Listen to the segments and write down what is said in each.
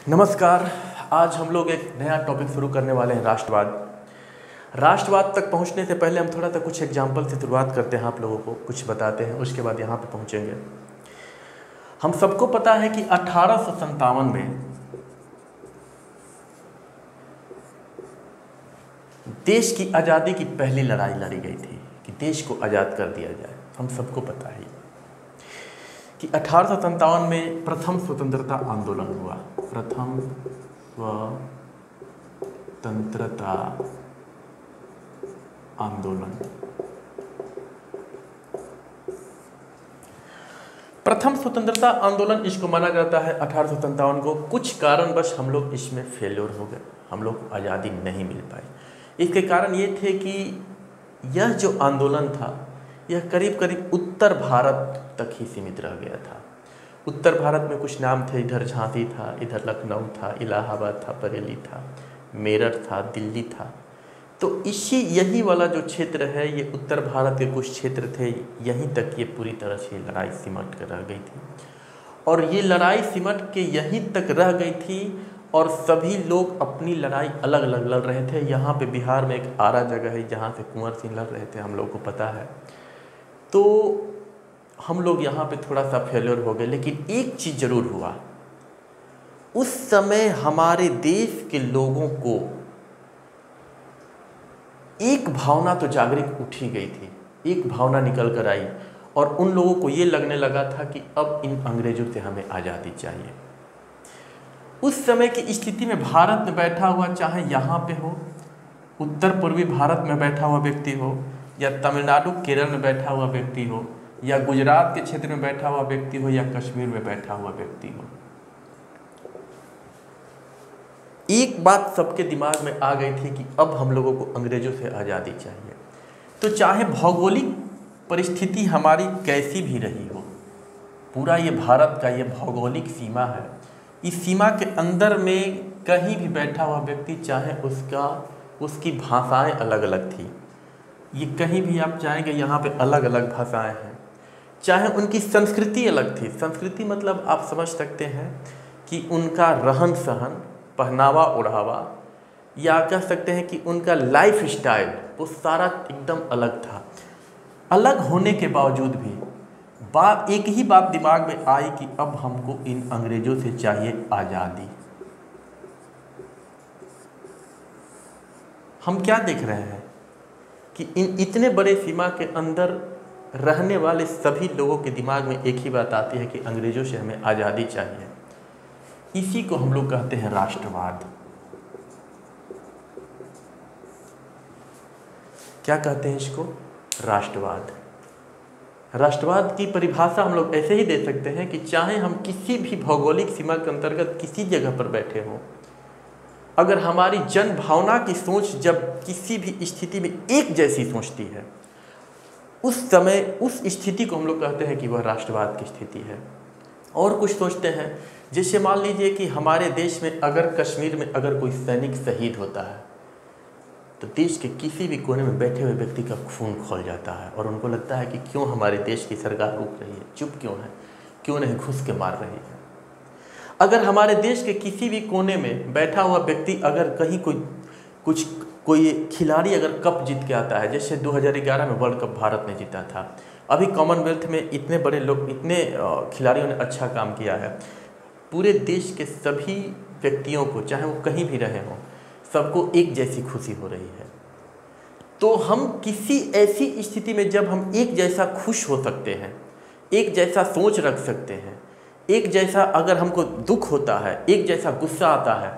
नमस्कार। आज हम लोग एक नया टॉपिक शुरू करने वाले हैं, राष्ट्रवाद। राष्ट्रवाद तक पहुंचने से पहले हम थोड़ा सा कुछ एग्जाम्पल से शुरुआत करते हैं, आप लोगों को कुछ बताते हैं, उसके बाद यहाँ पे पहुँचेंगे। हम सबको पता है कि 1857 में देश की आज़ादी की पहली लड़ाई लड़ी गई थी कि देश को आज़ाद कर दिया जाए। हम सबको पता है कि 1857 में प्रथम स्वतंत्रता आंदोलन हुआ। प्रथम स्वतंत्रता आंदोलन। प्रथम स्वतंत्रता आंदोलन इसको माना जाता है 1857 को। कुछ कारणवश हम लोग इसमें फेल्योर हो गए, हम लोग आज़ादी नहीं मिल पाई। इसके कारण ये थे कि यह जो आंदोलन था यह करीब करीब उत्तर भारत तक ही सीमित रह गया था। उत्तर भारत में कुछ नाम थे, इधर झांसी था, इधर लखनऊ था, इलाहाबाद था, बरेली था, मेरठ था, दिल्ली था। तो यही वाला जो क्षेत्र है ये उत्तर भारत के कुछ क्षेत्र थे, यहीं तक ये पूरी तरह से लड़ाई सिमट कर रह गई थी। और ये लड़ाई सिमट के यहीं तक रह गई थी और सभी लोग अपनी लड़ाई अलग अलग लड़ रहे थे। यहाँ पे बिहार में एक आरा जगह है जहाँ से कुंवर सिंह लड़ रहे थे, हम लोग को पता है। तो हम लोग यहाँ पे थोड़ा सा फेलियर हो गए। लेकिन एक चीज़ ज़रूर हुआ, उस समय हमारे देश के लोगों को एक भावना तो जागृत उठी गई थी, एक भावना निकल कर आई और उन लोगों को ये लगने लगा था कि अब इन अंग्रेज़ों से हमें आज़ादी चाहिए। उस समय की स्थिति में भारत में बैठा हुआ, चाहे यहाँ पे हो, उत्तर पूर्वी भारत में बैठा हुआ व्यक्ति हो, या तमिलनाडु केरल में बैठा हुआ व्यक्ति हो, या गुजरात के क्षेत्र में बैठा हुआ व्यक्ति हो, या कश्मीर में बैठा हुआ व्यक्ति हो, एक बात सबके दिमाग में आ गई थी कि अब हम लोगों को अंग्रेजों से आज़ादी चाहिए। तो चाहे भौगोलिक परिस्थिति हमारी कैसी भी रही हो, पूरा ये भारत का ये भौगोलिक सीमा है, इस सीमा के अंदर में कहीं भी बैठा हुआ व्यक्ति, चाहे उसकी भाषाएं अलग अलग थी, ये कहीं भी आप जाएंगे यहाँ पे अलग अलग भाषाएं हैं, चाहे उनकी संस्कृति अलग थी। संस्कृति मतलब आप समझ सकते हैं कि उनका रहन सहन, पहनावा ओढ़ावा, या कह सकते हैं कि उनका लाइफ स्टाइल, वो सारा एकदम अलग था। अलग होने के बावजूद भी एक ही बात दिमाग में आई कि अब हमको इन अंग्रेजों से चाहिए आज़ादी। हम क्या देख रहे हैं कि इन इतने बड़े सीमा के अंदर रहने वाले सभी लोगों के दिमाग में एक ही बात आती है कि अंग्रेजों से हमें आज़ादी चाहिए। इसी को हम लोग कहते हैं राष्ट्रवाद। क्या कहते हैं इसको? राष्ट्रवाद। राष्ट्रवाद की परिभाषा हम लोग ऐसे ही दे सकते हैं कि चाहे हम किसी भी भौगोलिक सीमा के अंतर्गत किसी जगह पर बैठे हों, अगर हमारी जन भावना की सोच जब किसी भी स्थिति में एक जैसी सोचती है, उस समय उस स्थिति को हम लोग कहते हैं कि वह राष्ट्रवाद की स्थिति है। और कुछ सोचते हैं, जैसे मान लीजिए कि हमारे देश में अगर कश्मीर में अगर कोई सैनिक शहीद होता है तो देश के किसी भी कोने में बैठे हुए व्यक्ति का खून खौल जाता है और उनको लगता है कि क्यों हमारे देश की सरकार रुक रही है, चुप क्यों है, क्यों नहीं घुस के मार रही है। अगर हमारे देश के किसी भी कोने में बैठा हुआ व्यक्ति अगर कहीं कोई खिलाड़ी अगर कप जीत के आता है, जैसे 2011 में वर्ल्ड कप भारत ने जीता था, अभी कॉमनवेल्थ में इतने बड़े लोग, इतने खिलाड़ियों ने अच्छा काम किया है, पूरे देश के सभी व्यक्तियों को, चाहे वो कहीं भी रहे हों, सबको एक जैसी खुशी हो रही है। तो हम किसी ऐसी स्थिति में जब हम एक जैसा खुश हो सकते हैं, एक जैसा सोच रख सकते हैं, एक जैसा अगर हमको दुख होता है, एक जैसा गुस्सा आता है,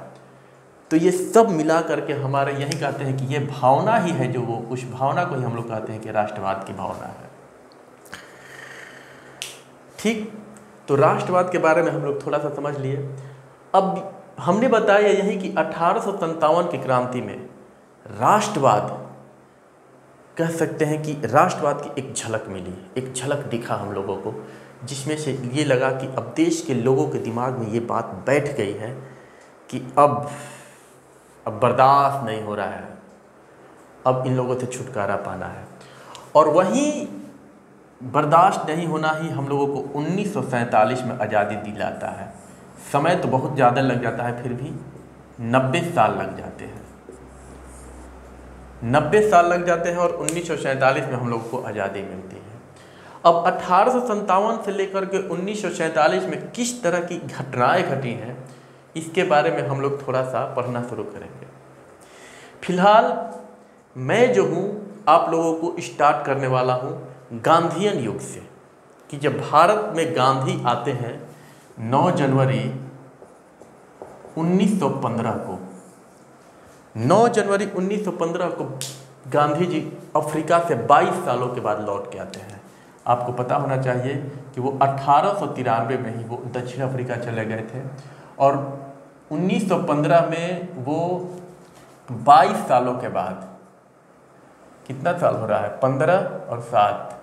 तो ये सब मिला करके हमारे यही कहते हैं कि ये भावना ही है, जो वो उस भावना को ही हम लोग कहते हैं कि राष्ट्रवाद की भावना है। ठीक, तो राष्ट्रवाद के बारे में हम लोग थोड़ा सा समझ लिए। अब हमने बताया यही कि 1857 की क्रांति में राष्ट्रवाद, कह सकते हैं कि राष्ट्रवाद की एक झलक मिली, एक झलक दिखा हम लोगों को, जिसमें से ये लगा कि अब देश के लोगों के दिमाग में ये बात बैठ गई है कि अब बर्दाश्त नहीं हो रहा है, अब इन लोगों से छुटकारा पाना है। और वहीं बर्दाश्त नहीं होना ही हम लोगों को 1947 में आज़ादी दिलाता है। समय तो बहुत ज़्यादा लग जाता है, फिर भी 90 साल लग जाते हैं। 90 साल लग जाते हैं और 1947 में हम लोग को आज़ादी मिलती है। अब 1857 से लेकर के 1947 में किस तरह की घटनाएं घटी हैं, इसके बारे में हम लोग थोड़ा सा पढ़ना शुरू करेंगे। फिलहाल मैं जो हूँ आप लोगों को स्टार्ट करने वाला हूँ गांधीयन युग से, कि जब भारत में गांधी आते हैं 9 जनवरी 1915 को। 9 जनवरी 1915 को गांधी जी अफ्रीका से 22 सालों के बाद लौट के आते हैं। आपको पता होना चाहिए कि वो 1893 में ही वो दक्षिण अफ्रीका चले गए थे और 1915 में वो 22 सालों के बाद, कितना साल हो रहा है, 15 और 7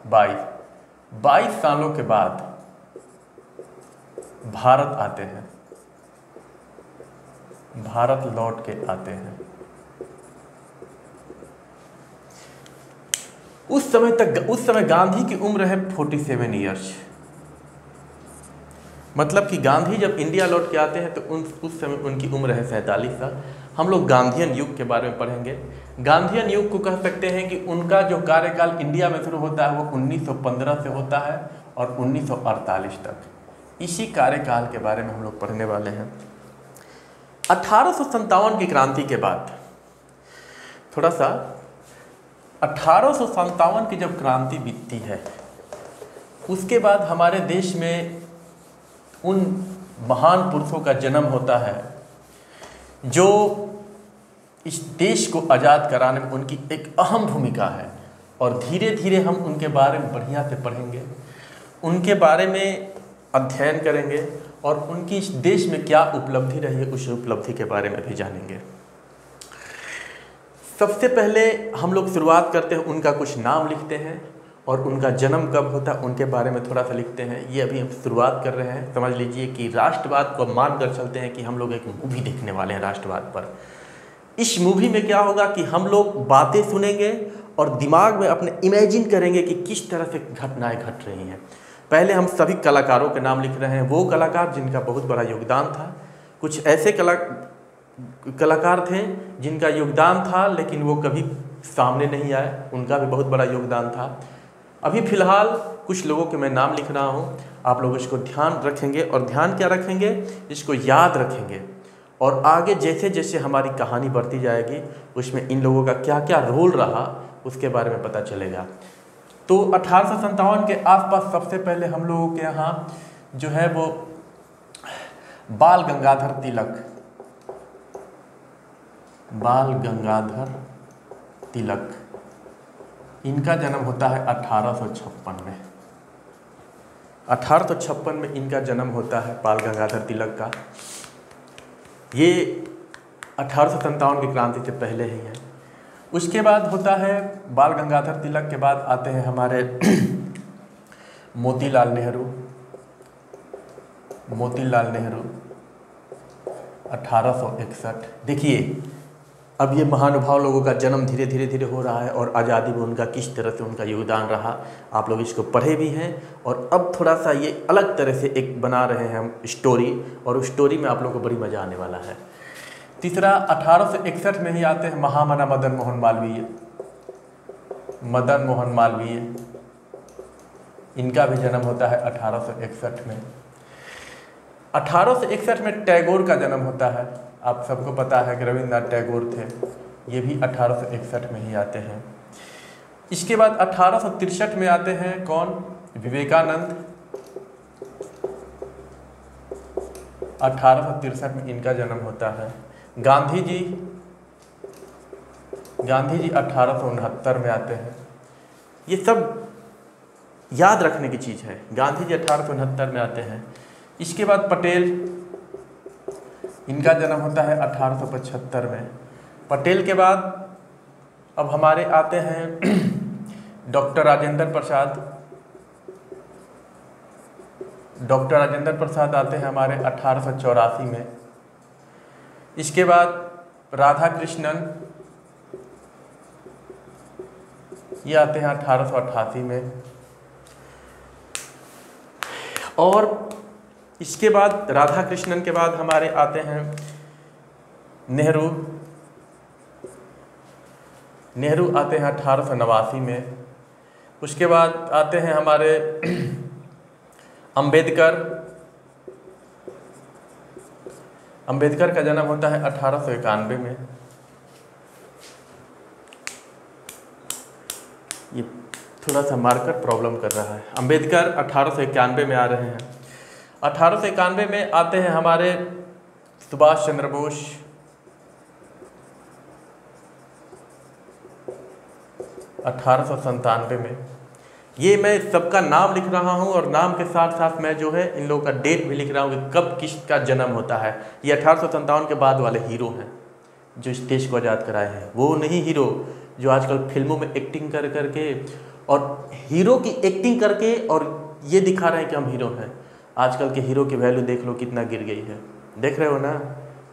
22 सालों के बाद भारत आते हैं, भारत लौट के आते हैं। उस समय गांधी की उम्र है 47 ईयर्स। मतलब कि गांधी जब इंडिया लौट के आते हैं तो उस समय उनकी उम्र है 47 साल। हम लोग गांधीयन युग के बारे में पढ़ेंगे। गांधीयन युग को कह सकते हैं कि उनका जो कार्यकाल इंडिया में शुरू होता है वो 1915 से होता है और 1948 तक। इसी कार्यकाल के बारे में हम लोग पढ़ने वाले हैं। 1857 की क्रांति के बाद थोड़ा सा 1857 की जब क्रांति बीतती है उसके बाद हमारे देश में उन महान पुरुषों का जन्म होता है जो इस देश को आज़ाद कराने में उनकी एक अहम भूमिका है, और धीरे धीरे हम उनके बारे में बढ़िया से पढ़ेंगे, उनके बारे में अध्ययन करेंगे और उनकी इस देश में क्या उपलब्धि रही है उस उपलब्धि के बारे में भी जानेंगे। सबसे पहले हम लोग शुरुआत करते हैं, उनका कुछ नाम लिखते हैं और उनका जन्म कब होता है उनके बारे में थोड़ा सा लिखते हैं। ये अभी हम शुरुआत कर रहे हैं। समझ लीजिए कि राष्ट्रवाद को मान कर चलते हैं कि हम लोग एक मूवी देखने वाले हैं राष्ट्रवाद पर। इस मूवी में क्या होगा कि हम लोग बातें सुनेंगे और दिमाग में अपने इमेजिन करेंगे कि किस तरह से घटनाएं घट रही हैं। पहले हम सभी कलाकारों के नाम लिख रहे हैं, वो कलाकार जिनका बहुत बड़ा योगदान था। कुछ ऐसे कलाकार थे जिनका योगदान था लेकिन वो कभी सामने नहीं आए, उनका भी बहुत बड़ा योगदान था। अभी फ़िलहाल कुछ लोगों के मैं नाम लिख रहा हूँ, आप लोग इसको ध्यान रखेंगे और ध्यान क्या रखेंगे, इसको याद रखेंगे और आगे जैसे जैसे हमारी कहानी बढ़ती जाएगी उसमें इन लोगों का क्या क्या रोल रहा उसके बारे में पता चलेगा। तो 1857 के आसपास सबसे पहले हम लोगों के यहाँ जो है वो बाल गंगाधर तिलक, इनका जन्म होता है 1856 में। 1856 में इनका जन्म होता है बाल गंगाधर तिलक का। ये 1857 की क्रांति से पहले ही है। उसके बाद होता है बाल गंगाधर तिलक के बाद आते हैं हमारे मोतीलाल नेहरू 1861। देखिए अब ये महानुभाव लोगों का जन्म धीरे धीरे हो रहा है और आज़ादी में उनका किस तरह से उनका योगदान रहा, आप लोग इसको पढ़े भी हैं। और अब थोड़ा सा ये अलग तरह से एक बना रहे हैं हम स्टोरी, और उस स्टोरी में आप लोगों को बड़ी मज़ा आने वाला है। तीसरा 1861 में ही आते हैं महामना मदन मोहन मालवीय, इनका भी जन्म होता है 1861 में। 1861 में टैगोर का जन्म होता है। आप सबको पता है कि रविंद्रनाथ टैगोर थे, ये भी 1861 में ही आते हैं। इसके बाद 1863 में आते हैं कौन, विवेकानंद। 1863 में इनका जन्म होता है। गांधी जी 1869 में आते हैं। ये सब याद रखने की चीज़ है। गांधी जी 1869 में आते हैं। इसके बाद पटेल, इनका जन्म होता है 1875 में। पटेल के बाद अब हमारे आते हैं डॉक्टर राजेंद्र प्रसाद आते हैं हमारे 1884 में। इसके बाद राधा कृष्णन, ये आते हैं 1888 में। और इसके बाद राधा कृष्णन के बाद हमारे आते हैं नेहरू। नेहरू आते हैं 1889 में। उसके बाद आते हैं हमारे अंबेडकर। अंबेडकर का जन्म होता है 1891 में। ये थोड़ा सा मार्कर प्रॉब्लम कर रहा है। अंबेडकर 1891 में आ रहे हैं। 1891 में आते हैं हमारे सुभाष चंद्र बोस। 1897 में। ये मैं सबका नाम लिख रहा हूँ और नाम के साथ साथ मैं जो है इन लोगों का डेट भी लिख रहा हूँ कि कब किसका जन्म होता है। ये 1857 के बाद वाले हीरो हैं जो इस देश को आज़ाद कराए हैं। वो नहीं हीरो जो आजकल फिल्मों में एक्टिंग कर करके और हीरो की एक्टिंग करके और ये दिखा रहे हैं कि हम हीरो हैं। आजकल के हीरो की वैल्यू देख लो कितना गिर गई है। देख रहे हो ना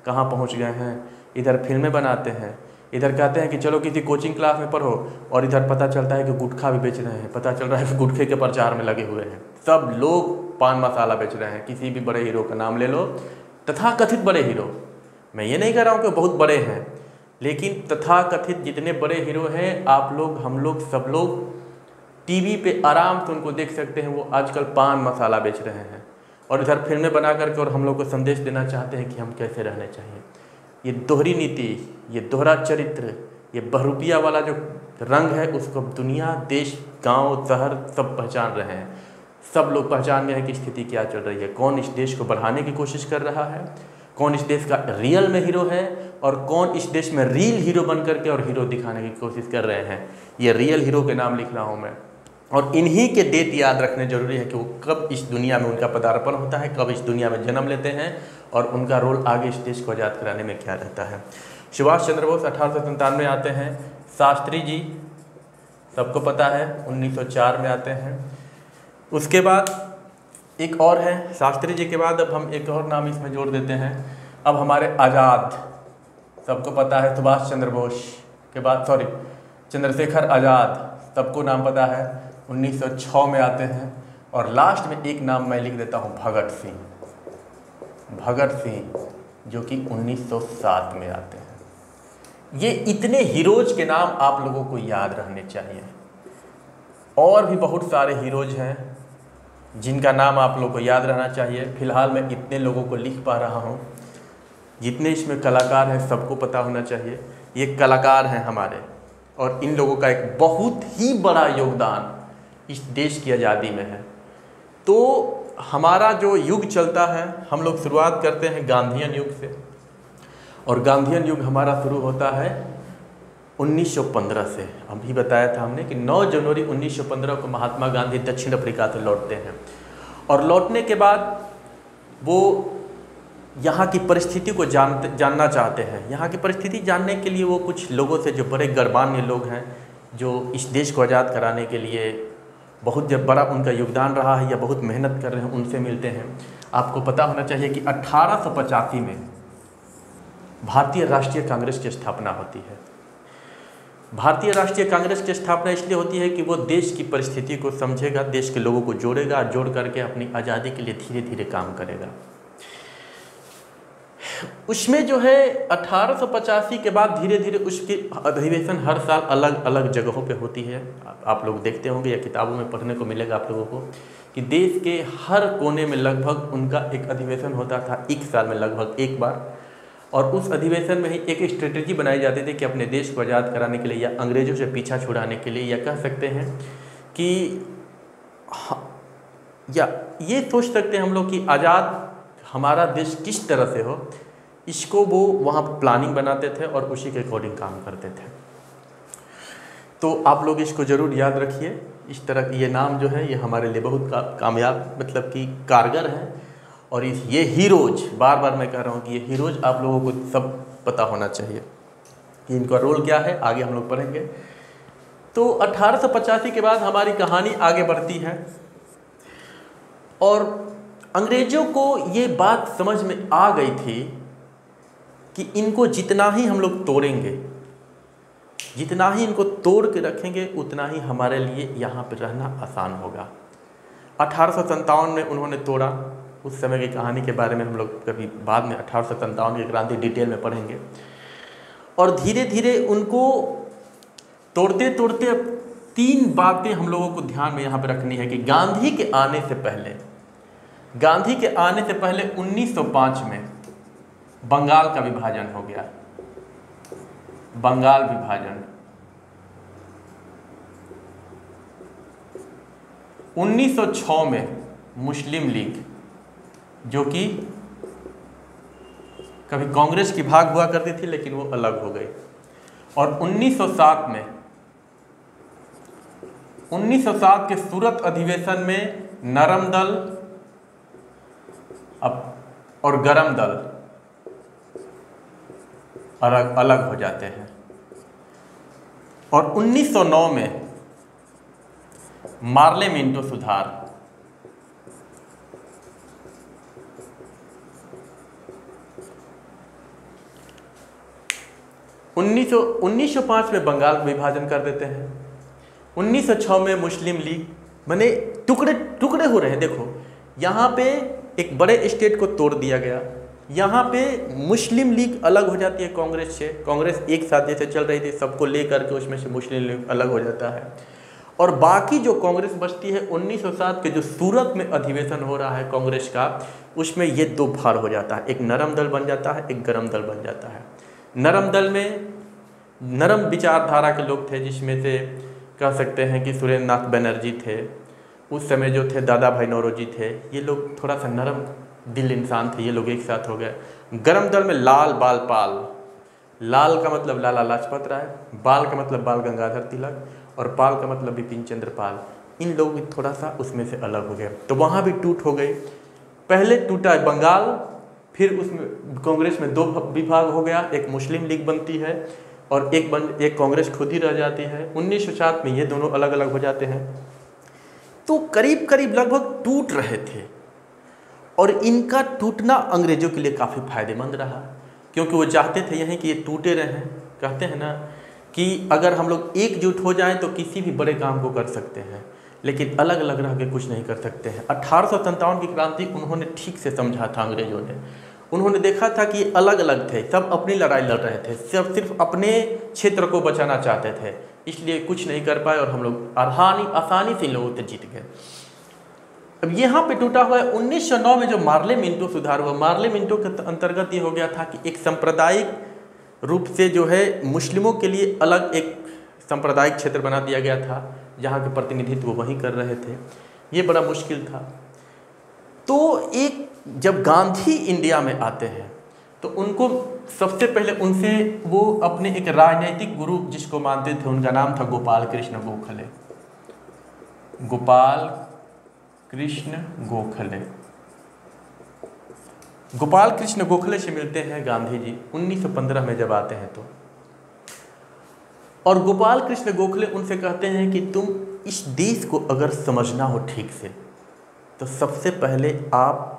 कहाँ पहुँच गए हैं। इधर फिल्में बनाते हैं, इधर कहते हैं कि चलो किसी कोचिंग क्लास में पढ़ो, और इधर पता चलता है कि गुटखा भी बेच रहे हैं। पता चल रहा है कि गुटखे के प्रचार में लगे हुए हैं। सब लोग पान मसाला बेच रहे हैं। किसी भी बड़े हीरो का नाम ले लो, तथाकथित बड़े हीरो, मैं ये नहीं कह रहा हूँ कि बहुत बड़े हैं, लेकिन तथाकथित जितने बड़े हीरो हैं आप लोग, हम लोग, सब लोग टीवी पे आराम से उनको देख सकते हैं। वो आजकल पान मसाला बेच रहे हैं और इधर फिल्में बना करके और हम लोग को संदेश देना चाहते हैं कि हम कैसे रहने चाहिए। ये दोहरी नीति, ये दोहरा चरित्र, ये बहरूपिया वाला जो रंग है उसको दुनिया, देश, गांव, शहर सब पहचान रहे हैं। सब लोग पहचान गए हैं कि स्थिति क्या चल रही है, कौन इस देश को बढ़ाने की कोशिश कर रहा है, कौन इस देश का रियल में हीरो है और कौन इस देश में रील हीरो बन करके और हीरो दिखाने की कोशिश कर रहे हैं। ये रियल हीरो के नाम लिख रहा हूँ मैं। और इन्हीं के डेट याद रखने जरूरी है कि वो कब इस दुनिया में उनका पदार्पण होता है, कब इस दुनिया में जन्म लेते हैं और उनका रोल आगे इस देश को आज़ाद कराने में क्या रहता है। सुभाष चंद्र बोस 1897 आते हैं। शास्त्री जी सबको पता है 1904 में आते हैं। उसके बाद एक और है, शास्त्री जी के बाद अब हम एक और नाम इसमें जोड़ देते हैं। अब हमारे आज़ाद, सबको पता है सुभाष चंद्र बोस के बाद, सॉरी, चंद्रशेखर आज़ाद सबको नाम पता है, 1906 में आते हैं। और लास्ट में एक नाम मैं लिख देता हूँ, भगत सिंह। भगत सिंह जो कि 1907 में आते हैं। ये इतने हीरोज के नाम आप लोगों को याद रहने चाहिए। और भी बहुत सारे हीरोज हैं जिनका नाम आप लोगों को याद रहना चाहिए। फिलहाल मैं इतने लोगों को लिख पा रहा हूँ। जितने इसमें कलाकार हैं सबको पता होना चाहिए ये कलाकार हैं हमारे, और इन लोगों का एक बहुत ही बड़ा योगदान इस देश की आज़ादी में है। तो हमारा जो युग चलता है, हम लोग शुरुआत करते हैं गांधीयन युग से, और गांधीयन युग हमारा शुरू होता है 1915 से। अभी बताया था हमने कि 9 जनवरी 1915 को महात्मा गांधी दक्षिण अफ्रीका से लौटते हैं, और लौटने के बाद वो यहाँ की परिस्थिति को जानना चाहते हैं। यहाँ की परिस्थिति जानने के लिए वो कुछ लोगों से, जो बड़े गणमान्य लोग हैं, जो इस देश को आज़ाद कराने के लिए बहुत जब बड़ा उनका योगदान रहा है या बहुत मेहनत कर रहे हैं, उनसे मिलते हैं। आपको पता होना चाहिए कि 1885 में भारतीय राष्ट्रीय कांग्रेस की स्थापना होती है। भारतीय राष्ट्रीय कांग्रेस की स्थापना इसलिए होती है कि वो देश की परिस्थिति को समझेगा, देश के लोगों को जोड़ेगा, जोड़ करके अपनी आज़ादी के लिए धीरे धीरे काम करेगा। उसमें जो है 1885 के बाद धीरे धीरे उसकी अधिवेशन हर साल अलग अलग जगहों पे होती है। आप लोग देखते होंगे या किताबों में पढ़ने को मिलेगा आप लोगों को कि देश के हर कोने में लगभग उनका एक अधिवेशन होता था, एक साल में लगभग एक बार। और उस अधिवेशन में ही एक स्ट्रेटेजी बनाई जाती थी कि अपने देश को आज़ाद कराने के लिए या अंग्रेज़ों से पीछा छुड़ाने के लिए, या कह सकते हैं कि या ये सोच सकते हैं हम लोग कि आज़ाद हमारा देश किस तरह से हो, इसको वो वहाँ प्लानिंग बनाते थे और उसी के अकॉर्डिंग काम करते थे। तो आप लोग इसको ज़रूर याद रखिए। इस तरह ये नाम जो है ये हमारे लिए बहुत कामयाब, मतलब कि कारगर हैं। और ये हीरोज, बार बार मैं कह रहा हूँ कि ये हीरोज आप लोगों को सब पता होना चाहिए कि इनका रोल क्या है। आगे हम लोग पढ़ेंगे। तो 1885 के बाद हमारी कहानी आगे बढ़ती है, और अंग्रेज़ों को ये बात समझ में आ गई थी कि इनको जितना ही हम लोग तोड़ेंगे, जितना ही इनको तोड़ के रखेंगे, उतना ही हमारे लिए यहाँ पर रहना आसान होगा। 1857 में उन्होंने तोड़ा, उस समय की कहानी के बारे में हम लोग कभी बाद में 1857 की क्रांति डिटेल में पढ़ेंगे। और धीरे धीरे उनको तोड़ते तोड़ते अब 3 बातें हम लोगों को ध्यान में यहाँ पे रखनी है कि गांधी के आने से पहले 1905 में बंगाल का विभाजन हो गया, बंगाल विभाजन। 1906 में मुस्लिम लीग, जो कि कभी कांग्रेस की भाग हुआ करती थी लेकिन वो अलग हो गई। और 1907 के सूरत अधिवेशन में नरम दल और गरम दल अलग हो जाते हैं। और 1909 में मार्ले मिंटो सुधार, 1905 में बंगाल का विभाजन कर देते हैं। 1906 में मुस्लिम लीग, माने टुकड़े टुकड़े हो रहे हैं। देखो यहाँ पे एक बड़े स्टेट को तोड़ दिया गया, यहाँ पे मुस्लिम लीग अलग हो जाती है कांग्रेस से। कांग्रेस एक साथ जैसे चल रही थी, सबको ले करके उसमें से मुस्लिम लीग अलग हो जाता है। और बाकी जो कांग्रेस बचती है, 1907 के जो सूरत में अधिवेशन हो रहा है कांग्रेस का, उसमें ये 2 भाग हो जाता है, एक नरम दल बन जाता है, एक गरम दल बन जाता है। नरम दल में नरम विचारधारा के लोग थे, जिसमें से कह सकते हैं कि सुरेंद्र नाथ बनर्जी थे, उस समय जो थे दादा भाई नौरोजी थे। ये लोग थोड़ा सा नरम दिल इंसान थे, ये लोग एक साथ हो गए। गरम दल में लाल बाल पाल, लाल का मतलब लाला लाजपत राय, बाल का मतलब बाल गंगाधर तिलक और पाल का मतलब बिपिन चंद्र पाल। इन लोग थोड़ा सा उसमें से अलग हो गए, तो वहाँ भी टूट हो गई। पहले टूटा बंगाल, फिर उसमें कांग्रेस में 2 विभाग हो गया, एक मुस्लिम लीग बनती है और एक कांग्रेस खुद ही रह जाती है। 1907 में ये दोनों अलग अलग हो जाते हैं। तो करीब करीब लगभग टूट रहे थे, और इनका टूटना अंग्रेजों के लिए काफ़ी फायदेमंद रहा, क्योंकि वो चाहते थे यहीं कि ये टूटे रहें। कहते हैं ना कि अगर हम लोग एकजुट हो जाएं तो किसी भी बड़े काम को कर सकते हैं, लेकिन अलग अलग रह के कुछ नहीं कर सकते हैं। 1857 की क्रांति उन्होंने ठीक से समझा था अंग्रेजों ने। उन्होंने देखा था कि ये अलग अलग थे, सब अपनी लड़ाई लड़ रहे थे, सब सिर्फ अपने क्षेत्र को बचाना चाहते थे, इसलिए कुछ नहीं कर पाए और हम लोग आसानी से इन लोगों से जीत गए। अब यहाँ पे टूटा हुआ है 1909 में जो मार्ले मिंटो सुधार हुआ। मार्ले मिंटो के अंतर्गत ये हो गया था कि एक सांप्रदायिक रूप से जो है मुस्लिमों के लिए अलग एक सांप्रदायिक क्षेत्र बना दिया गया था, जहाँ के प्रतिनिधित्व वो वहीं कर रहे थे। ये बड़ा मुश्किल था। तो एक जब गांधी इंडिया में आते हैं तो उनको सबसे पहले उनसे वो अपने एक राजनीतिक गुरु जिसको मानते थे, उनका नाम था गोपाल कृष्ण गोखले। गोपाल कृष्ण गोखले, गोपाल कृष्ण गोखले से मिलते हैं गांधी जी 1915 में जब आते हैं तो। और गोपाल कृष्ण गोखले उनसे कहते हैं कि तुम इस देश को अगर समझना हो ठीक से, तो सबसे पहले आप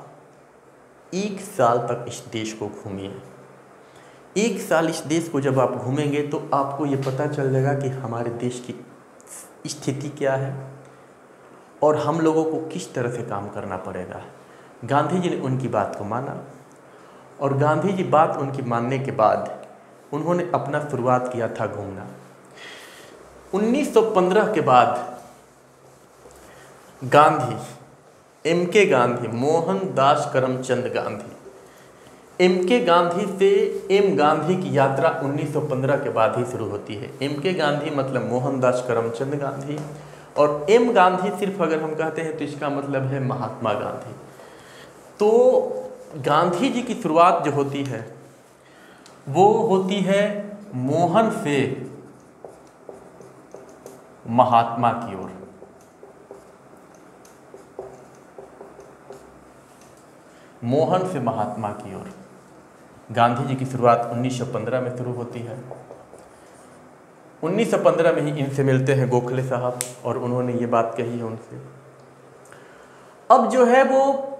1 साल तक इस देश को घूमिए। 1 साल इस देश को जब आप घूमेंगे तो आपको ये पता चल जाएगा कि हमारे देश की स्थिति क्या है और हम लोगों को किस तरह से काम करना पड़ेगा। गांधी जी ने उनकी बात को माना, और गांधी जी बात उनकी मानने के बाद उन्होंने अपना शुरुआत किया था घूमना। 1915 के बाद गांधी, M.K. गांधी, मोहनदास करमचंद गांधी, M.K. गांधी से M. गांधी की यात्रा 1915 के बाद ही शुरू होती है। M.K. गांधी मतलब मोहनदास करमचंद गांधी, और M. गांधी सिर्फ अगर हम कहते हैं तो इसका मतलब है महात्मा गांधी। तो गांधी जी की शुरुआत जो होती है वो होती है मोहन से महात्मा की ओर। मोहन से महात्मा की ओर गांधी जी की शुरुआत 1915 में शुरू होती है। 1915 में ही इनसे मिलते हैं गोखले साहब, और उन्होंने ये बात कही है उनसे। अब जो है वो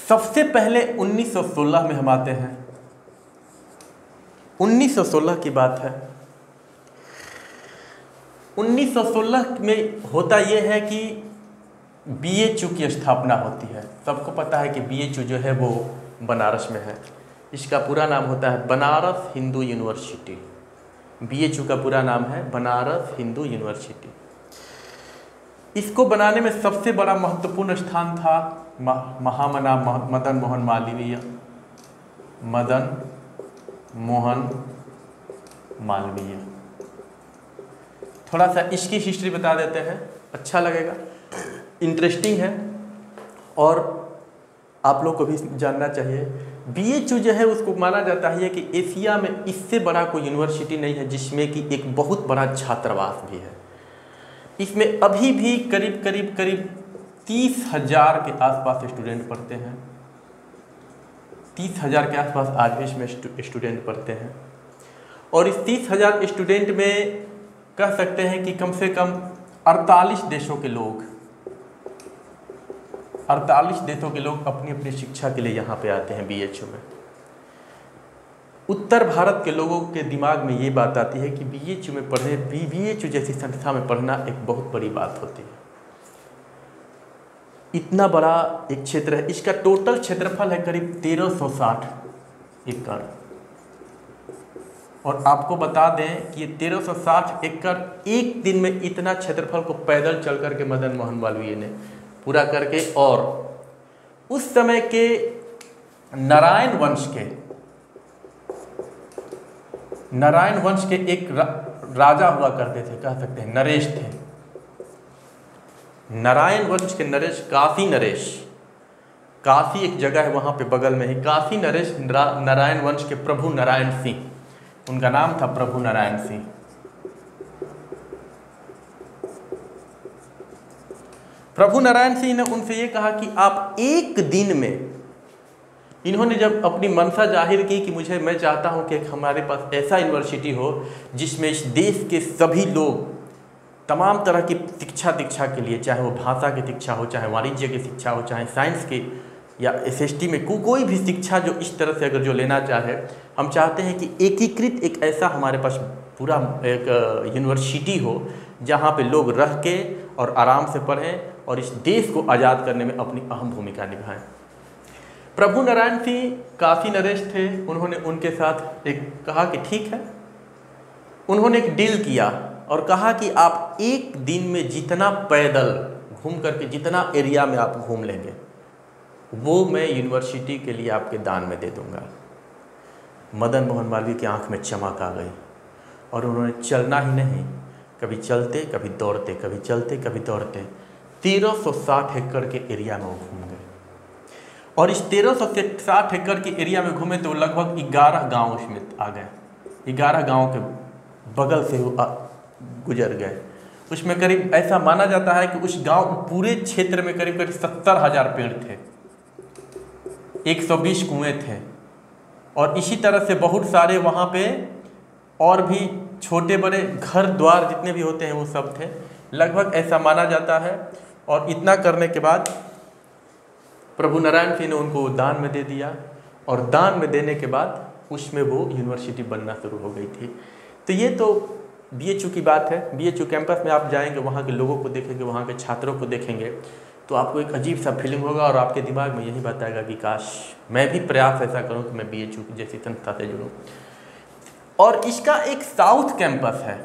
सबसे पहले 1916 में हम आते हैं। 1916 की बात है। 1916 में होता यह है कि BHU की स्थापना होती है। सबको पता है कि BHU जो है वो बनारस में है। इसका पूरा नाम होता है बनारस हिंदू यूनिवर्सिटी। BHU का पूरा नाम है बनारस हिंदू यूनिवर्सिटी। इसको बनाने में सबसे बड़ा महत्वपूर्ण स्थान था महामना मदन मोहन मालवीय। मदन मोहन मालवीय। थोड़ा सा इसकी हिस्ट्री बता देते हैं, अच्छा लगेगा, इंटरेस्टिंग है और आप लोग को भी जानना चाहिए। BHU जो है उसको माना जाता है कि एशिया में इससे बड़ा कोई यूनिवर्सिटी नहीं है जिसमें कि एक बहुत बड़ा छात्रावास भी है। इसमें अभी भी करीब 30,000 के आसपास स्टूडेंट पढ़ते हैं। 30,000 के आसपास आज भी इसमें स्टूडेंट पढ़ते हैं। और इस 30,000 स्टूडेंट में कह सकते हैं कि कम से कम 48 देशों के लोग अपनी अपनी शिक्षा के लिए यहाँ पे आते हैं BHU में। उत्तर भारत के लोगों के दिमाग में ये बात आती है कि BHU में BHU जैसी संस्था में पढ़ना एक बहुत बड़ी बात होती है। इतना बड़ा एक क्षेत्र है। इसका टोटल क्षेत्रफल है करीब 1360 एकड़। और आपको बता दें कि ये 1360 एकड़ एक दिन में इतना क्षेत्रफल को पैदल चल करके मदन मोहन मालवीय ने पूरा करके, और उस समय के नारायण वंश के एक राजा हुआ करते थे, कह सकते हैं नरेश थे। नारायण वंश के नरेश, काशी एक जगह है वहाँ पे बगल में ही, काशी नरेश नारायण वंश के प्रभु नारायण सिंह, उनका नाम था प्रभु नारायण सिंह। प्रभु नारायण सिंह ने उनसे ये कहा कि आप एक दिन में, इन्होंने जब अपनी मनसा जाहिर की कि मैं चाहता हूं कि हमारे पास ऐसा यूनिवर्सिटी हो जिसमें इस देश के सभी लोग तमाम तरह की दीक्षा के लिए, चाहे वो भाषा की शिक्षा हो, चाहे वाणिज्य की शिक्षा हो, चाहे साइंस की या SST में कोई भी शिक्षा जो इस तरह से अगर जो लेना चाहे, हम चाहते हैं कि एकीकृत एक ऐसा हमारे पास पूरा एक यूनिवर्सिटी हो जहाँ पे लोग रह के और आराम से पढ़ें और इस देश को आज़ाद करने में अपनी अहम भूमिका निभाएं। प्रभु नारायण सिंह काशी नरेश थे, उन्होंने उनके साथ एक कहा कि ठीक है। उन्होंने एक डील किया और कहा कि आप एक दिन में जितना पैदल घूम करके जितना एरिया में आप घूम लेंगे वो मैं यूनिवर्सिटी के लिए आपके दान में दे दूंगा। मदन मोहन मालवीय की आंख में चमक आ गई और उन्होंने चलना ही नहीं, कभी चलते कभी दौड़ते, कभी चलते कभी दौड़ते 1360 एकड़ के एरिया में वो घूम गए। और इस 1360 एकड़ के एरिया में घूमे तो लगभग 11 गांव उसमें आ गए। 11 गांव के बगल से वो गुजर गए। उसमें करीब ऐसा माना जाता है कि उस गांव पूरे क्षेत्र में करीब 70,000 पेड़ थे, 120 कुएं थे और इसी तरह से बहुत सारे वहाँ पे और भी छोटे बड़े घर द्वार जितने भी होते हैं वो सब थे, लगभग ऐसा माना जाता है। और इतना करने के बाद प्रभु नारायण सिंह ने उनको दान में दे दिया और दान में देने के बाद उसमें वो यूनिवर्सिटी बनना शुरू हो गई थी। तो ये तो BHU की बात है। BHU कैंपस में आप जाएंगे, वहाँ के लोगों को देखेंगे, वहाँ के छात्रों को देखेंगे तो आपको एक अजीब सा फीलिंग होगा और आपके दिमाग में यही बात आएगा कि काश मैं भी प्रयास ऐसा करूं कि मैं BHU जैसी संस्था से जुड़ूं। और इसका एक साउथ कैंपस है।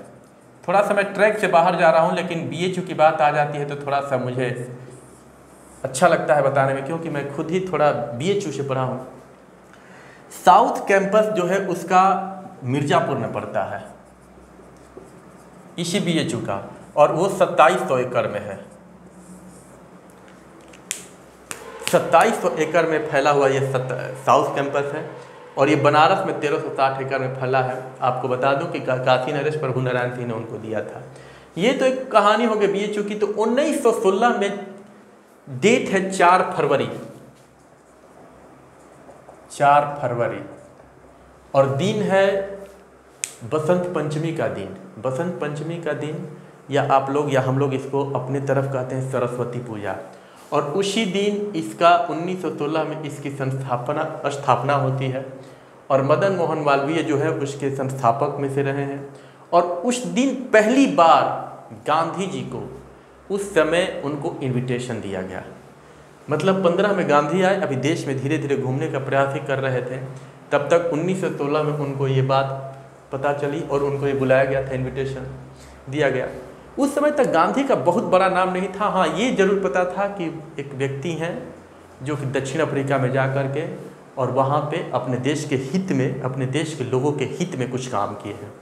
थोड़ा सा मैं ट्रैक से बाहर जा रहा हूं, लेकिन BHU की बात आ जाती है तो थोड़ा सा मुझे अच्छा लगता है बताने में, क्योंकि मैं खुद ही थोड़ा BHU से पढ़ा हूँ। साउथ कैंपस जो है उसका मिर्ज़ापुर में पड़ता है, इसी BHU का, और वो 2700 एकड़ में है। 2700 एकड़ में फैला हुआ ये साउथ कैंपस है और ये बनारस में 1360 एकड़ में फैला है। आपको बता दूं कि काशी नरेश प्रभु नारायण सिंह ने उनको दिया था। ये तो एक कहानी हो गई BHU की। तो 1916 में डेट है 4 फरवरी, 4 फरवरी, और दिन है बसंत पंचमी का दिन। बसंत पंचमी का दिन, या आप लोग या हम लोग इसको अपने तरफ कहते हैं सरस्वती पूजा। और उसी दिन इसका 1916 में इसकी स्थापना होती है और मदन मोहन मालवीय जो है उसके संस्थापक में से रहे हैं। और उस दिन पहली बार गांधी जी को उस समय उनको इनविटेशन दिया गया। मतलब 15 में गांधी आए, अभी देश में धीरे धीरे घूमने का प्रयास ही कर रहे थे, तब तक 1916 में उनको ये बात पता चली और उनको ये बुलाया गया था, इनविटेशन दिया गया। उस समय तक गांधी का बहुत बड़ा नाम नहीं था। हाँ, ये जरूर पता था कि एक व्यक्ति हैं जो कि दक्षिण अफ्रीका में जा कर के और वहाँ पे अपने देश के हित में, अपने देश के लोगों के हित में कुछ काम किए हैं,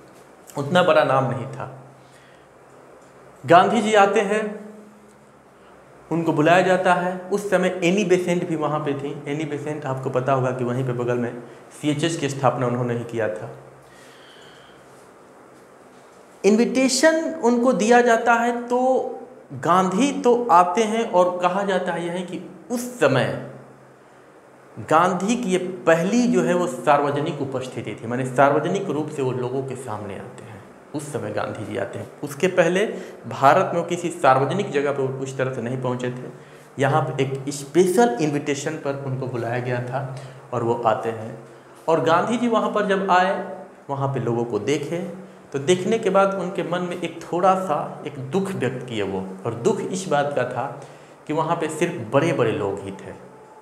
उतना बड़ा नाम नहीं था। गांधी जी आते हैं, उनको बुलाया जाता है। उस समय एनी बेसेंट भी वहाँ पे थी। एनी बेसेंट आपको पता होगा कि वहीं पे बगल में CHS की स्थापना उन्होंने ही किया था। इनविटेशन उनको दिया जाता है तो गांधी तो आते हैं और कहा जाता है यह है कि उस समय गांधी की ये पहली जो है वो सार्वजनिक उपस्थिति थी, माने सार्वजनिक रूप से वो लोगों के सामने आते हैं। उस समय गांधी जी आते हैं। उसके पहले भारत में वो किसी सार्वजनिक जगह पर उस तरह से नहीं पहुंचे थे। यहाँ पर एक स्पेशल इनविटेशन पर उनको बुलाया गया था और वो आते हैं। और गांधी जी वहाँ पर जब आए, वहाँ पे लोगों को देखे, तो देखने के बाद उनके मन में एक थोड़ा सा एक दुख व्यक्त किए वो। और दुख इस बात का था कि वहाँ पे सिर्फ बड़े बड़े लोग ही थे।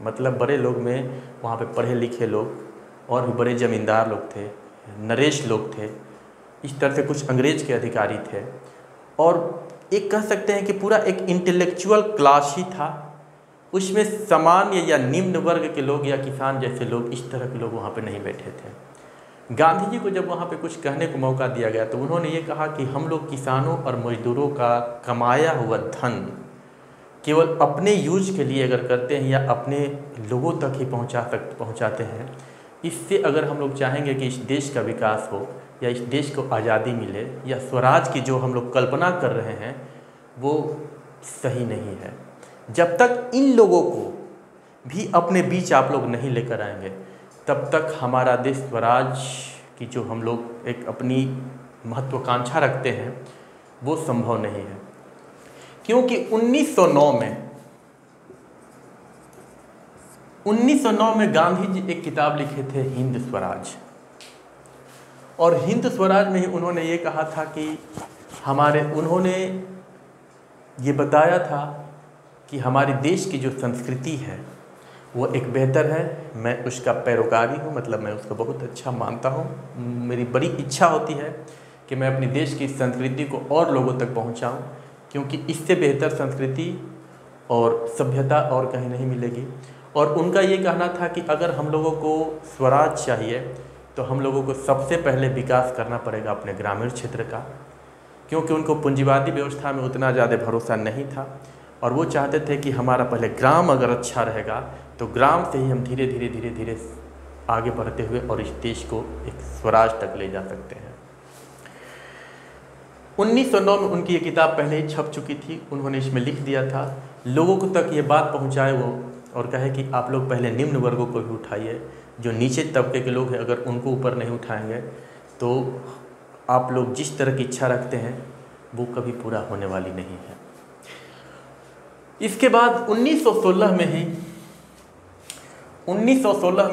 मतलब बड़े लोग में वहाँ पे पढ़े लिखे लोग और भी बड़े ज़मींदार लोग थे, नरेश लोग थे, इस तरह से कुछ अंग्रेज के अधिकारी थे। और एक कह सकते हैं कि पूरा एक इंटेलेक्चुअल क्लास ही था। उसमें सामान्य या निम्न वर्ग के लोग या किसान जैसे लोग, इस तरह के लोग वहाँ पे नहीं बैठे थे। गांधी जी को जब वहाँ पे कुछ कहने को मौका दिया गया तो उन्होंने ये कहा कि हम लोग किसानों और मजदूरों का कमाया हुआ धन केवल अपने यूज के लिए अगर करते हैं या अपने लोगों तक ही पहुँचाते हैं, इससे अगर हम लोग चाहेंगे कि इस देश का विकास हो या इस देश को आज़ादी मिले या स्वराज की जो हम लोग कल्पना कर रहे हैं वो सही नहीं है। जब तक इन लोगों को भी अपने बीच आप लोग नहीं लेकर आएंगे, तब तक हमारा देश स्वराज की जो हम लोग एक अपनी महत्वाकांक्षा रखते हैं वो संभव नहीं है। क्योंकि 1909 में गांधी जी एक किताब लिखे थे, हिंद स्वराज। और हिंद स्वराज में ही उन्होंने ये कहा था कि उन्होंने ये बताया था कि हमारे देश की जो संस्कृति है वो एक बेहतर है। मैं उसका पैरोकारी हूँ, मतलब मैं उसको बहुत अच्छा मानता हूँ। मेरी बड़ी इच्छा होती है कि मैं अपने देश की संस्कृति को और लोगों तक पहुँचाऊँ, क्योंकि इससे बेहतर संस्कृति और सभ्यता और कहीं नहीं मिलेगी। और उनका ये कहना था कि अगर हम लोगों को स्वराज चाहिए तो हम लोगों को सबसे पहले विकास करना पड़ेगा अपने ग्रामीण क्षेत्र का, क्योंकि उनको पूंजीवादी व्यवस्था में उतना ज़्यादा भरोसा नहीं था। और वो चाहते थे कि हमारा पहले ग्राम अगर अच्छा रहेगा तो ग्राम से ही हम धीरे धीरे आगे बढ़ते हुए और इस देश को एक स्वराज तक ले जा सकते हैं। 1909 में उनकी ये किताब पहले ही छप चुकी थी। उन्होंने इसमें लिख दिया था, लोगों को तक ये बात पहुंचाए वो, और कहे कि आप लोग पहले निम्न वर्गों को भी उठाइए, जो नीचे तबके के लोग हैं अगर उनको ऊपर नहीं उठाएंगे तो आप लोग जिस तरह की इच्छा रखते हैं वो कभी पूरा होने वाली नहीं है। इसके बाद 1916 में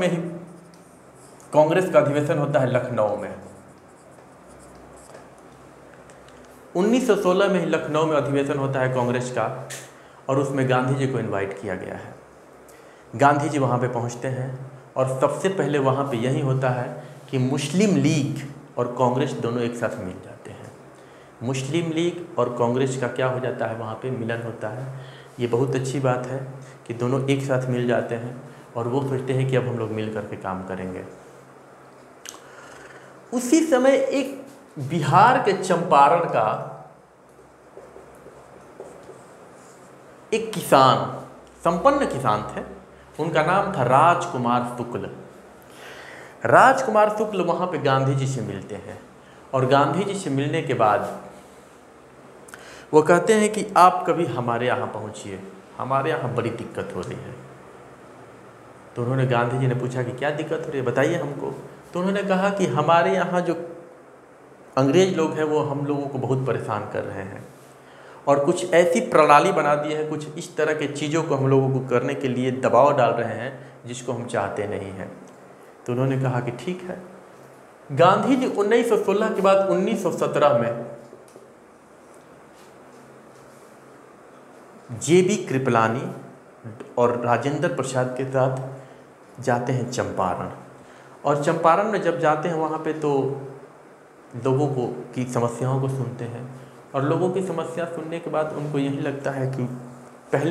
ही कांग्रेस का अधिवेशन होता है लखनऊ में। 1916 में ही लखनऊ में अधिवेशन होता है कांग्रेस का, और उसमें गांधी जी को इनवाइट किया गया है। गांधी जी वहाँ पे पहुँचते हैं और सबसे पहले वहाँ पे यही होता है कि मुस्लिम लीग और कांग्रेस दोनों एक साथ मिल जाते हैं। मुस्लिम लीग और कांग्रेस का क्या हो जाता है, वहाँ पे मिलन होता है। ये बहुत अच्छी बात है कि दोनों एक साथ मिल जाते हैं और वो सोचते हैं कि अब हम लोग मिल करके काम करेंगे। उसी समय एक बिहार के चंपारण का एक किसान, संपन्न किसान थे, उनका नाम था राजकुमार शुक्ल। राजकुमार शुक्ल वहाँ पे गांधी जी से मिलते हैं और गांधी जी से मिलने के बाद वो कहते हैं कि आप कभी हमारे यहाँ पहुँचिए, हमारे यहाँ बड़ी दिक्कत हो रही है। तो उन्होंने, गांधी जी ने पूछा कि क्या दिक्कत हो रही है, बताइए हमको। तो उन्होंने कहा कि हमारे यहाँ जो अंग्रेज लोग हैं वो हम लोगों को बहुत परेशान कर रहे हैं और कुछ ऐसी प्रणाली बना दी है, कुछ इस तरह के चीज़ों को हम लोगों को करने के लिए दबाव डाल रहे हैं जिसको हम चाहते नहीं हैं। तो उन्होंने कहा कि ठीक है। गांधी जी 1916 के बाद 1917 में JB कृपलानी और राजेंद्र प्रसाद के साथ जाते हैं चंपारण। और चंपारण में जब जाते हैं वहाँ पे तो लोगों को की समस्याओं को सुनते हैं, और लोगों की समस्या सुनने के बाद उनको यही लगता है कि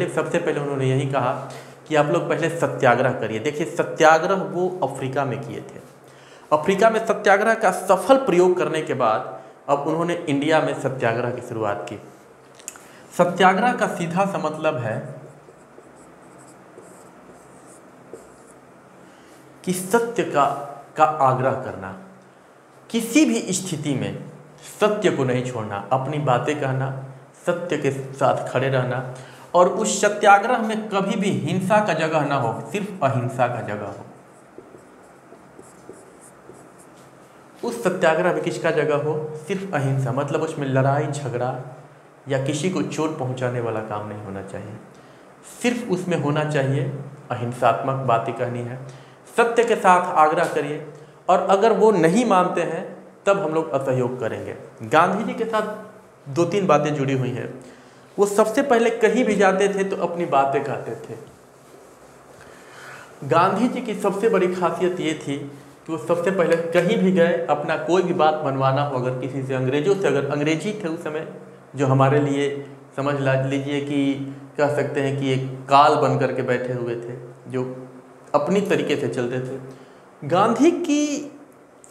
सबसे पहले उन्होंने यही कहा कि आप लोग पहले सत्याग्रह करिए। देखिए, सत्याग्रह वो अफ्रीका में किए थे। अफ्रीका में सत्याग्रह का सफल प्रयोग करने के बाद अब उन्होंने इंडिया में सत्याग्रह की शुरुआत की। सत्याग्रह का सीधा सा मतलब है कि सत्य का आग्रह करना, किसी भी स्थिति में सत्य को नहीं छोड़ना, अपनी बातें कहना, सत्य के साथ खड़े रहना, और उस सत्याग्रह में कभी भी हिंसा का जगह ना हो, सिर्फ अहिंसा का जगह हो। उस सत्याग्रह में किसका जगह हो? सिर्फ अहिंसा, मतलब उसमें लड़ाई झगड़ा या किसी को चोट पहुंचाने वाला काम नहीं होना चाहिए। सिर्फ उसमें होना चाहिए अहिंसात्मक बातें कहनी है, सत्य के साथ आग्रह करिए, और अगर वो नहीं मानते हैं तब हम लोग असहयोग करेंगे। गांधी जी के साथ 2-3 बातें जुड़ी हुई हैं। वो सबसे पहले कहीं भी जाते थे तो अपनी बातें कहते थे। गांधी जी की सबसे बड़ी खासियत ये थी कि वो सबसे पहले कहीं भी गए, अपना कोई भी बात मनवाना हो, अगर किसी से अंग्रेजों से, अगर अंग्रेजी थे उस समय जो हमारे लिए समझ लीजिए कि कह सकते हैं कि एक काल बन करके बैठे हुए थे, जो अपनी तरीके से चलते थे। गांधी की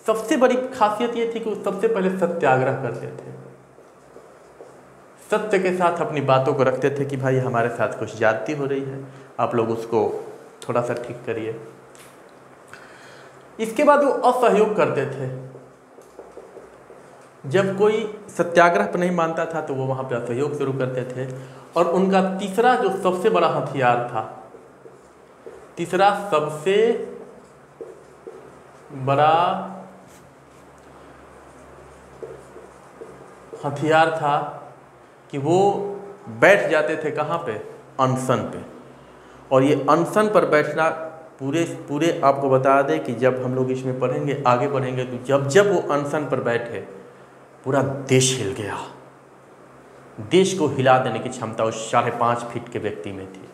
सबसे बड़ी खासियत ये थी कि वो सबसे पहले सत्याग्रह करते थे, सत्य के साथ अपनी बातों को रखते थे कि भाई हमारे साथ कुछ ज्यादती हो रही है, आप लोग उसको थोड़ा सा ठीक करिए। इसके बाद वो असहयोग करते थे। जब कोई सत्याग्रह पर नहीं मानता था तो वो वहाँ पे असहयोग शुरू करते थे। और उनका तीसरा जो सबसे बड़ा हथियार था, तीसरा सबसे बड़ा हथियार था कि वो बैठ जाते थे कहाँ पे? अनशन पे। और ये अनशन पर बैठना पूरे आपको बता दें कि जब हम लोग इसमें पढ़ेंगे, आगे बढ़ेंगे, तो जब वो अनशन पर बैठे पूरा देश हिल गया। देश को हिला देने की क्षमता उस 5.5 फीट के व्यक्ति में थी।